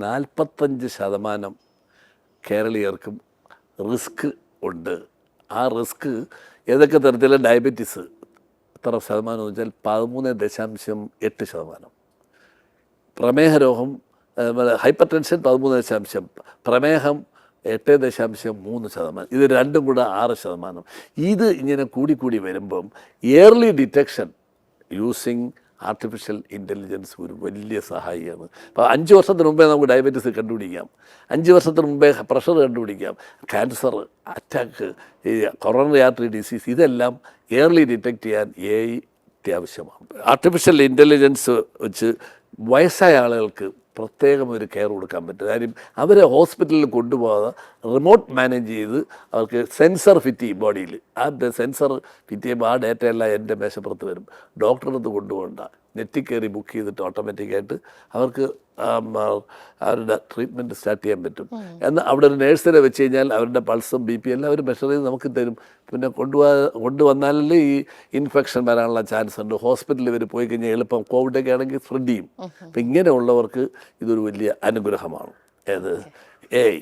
45% കേരളീയർക്കും risk ഉണ്ട്. ആ risk ഏതൊക്കെ തരത്തിലുള്ള ഡയബറ്റീസ് എത്ര ശതമാനം എന്ന് വെച്ചാൽ 13.8%, പ്രമേഹ രോഗം ഹൈപ്പർ ടെൻഷൻ 13%, പ്രമേഹം 8.3%, ഇത് രണ്ടും കൂടെ 6%. ഇത് ഇങ്ങനെ കൂടി വരുമ്പം yearly detection using artificial intelligence ഒരു വലിയ സഹായിയാണ്. അപ്പോൾ 5 വർഷത്തിന് മുമ്പേ നമുക്ക് ഡയബറ്റീസ് കണ്ടുപിടിക്കാം, 5 വർഷത്തിന് മുമ്പേ പ്രഷർ കണ്ടുപിടിക്കാം, ക്യാൻസർ, അറ്റാക്ക്, ഈ കൊറോണറി ആർട്ടറി ഡിസീസ്, ഇതെല്ലാം ഇയർലി ഡിറ്റക്റ്റ് ചെയ്യാൻ AI അത്യാവശ്യമാണ്. ആർട്ടിഫിഷ്യൽ ഇൻ്റലിജൻസ് വെച്ച് വയസ്സായ ആളുകൾക്ക് പ്രത്യേകം ഒരു കെയർ കൊടുക്കാൻ പറ്റും. കാര്യം അവരെ ഹോസ്പിറ്റലിൽ കൊണ്ടുപോകാതെ റിമോട്ട് മാനേജ് ചെയ്ത് അവർക്ക് സെൻസർ ഫിറ്റ് ചെയ്യും ബോഡിയിൽ. ആ സെൻസർ ഫിറ്റ് ചെയ്യുമ്പോൾ ആ ഡേറ്റ എല്ലാം എൻ്റെ മേശപ്പുറത്ത് വരും. ഡോക്ടറെ അടുത്ത് കൊണ്ടുപോകണ്ട, നെറ്റിൽ കയറി ബുക്ക് ചെയ്തിട്ട് ഓട്ടോമാറ്റിക്കായിട്ട് അവർക്ക് അവരുടെ ട്രീറ്റ്മെൻറ്റ് സ്റ്റാർട്ട് ചെയ്യാൻ പറ്റും. എന്നാൽ അവിടെ ഒരു നേഴ്സിനെ വെച്ച് കഴിഞ്ഞാൽ അവരുടെ പൾസും BP എല്ലാം അവർ മെഷർ ചെയ്ത് നമുക്ക് തരും. പിന്നെ കൊണ്ടുവന്നാലല്ലേ ഈ ഇൻഫെക്ഷൻ വരാനുള്ള ചാൻസ് ഉണ്ട്. ഹോസ്പിറ്റലിൽ ഇവർ പോയി കഴിഞ്ഞാൽ എളുപ്പം കോവിഡൊക്കെ ആണെങ്കിൽ സ്പ്രെഡ് ചെയ്യും. അപ്പം ഇങ്ങനെയുള്ളവർക്ക് ഇതൊരു വലിയ അനുഗ്രഹമാണ്. ഏത് AI.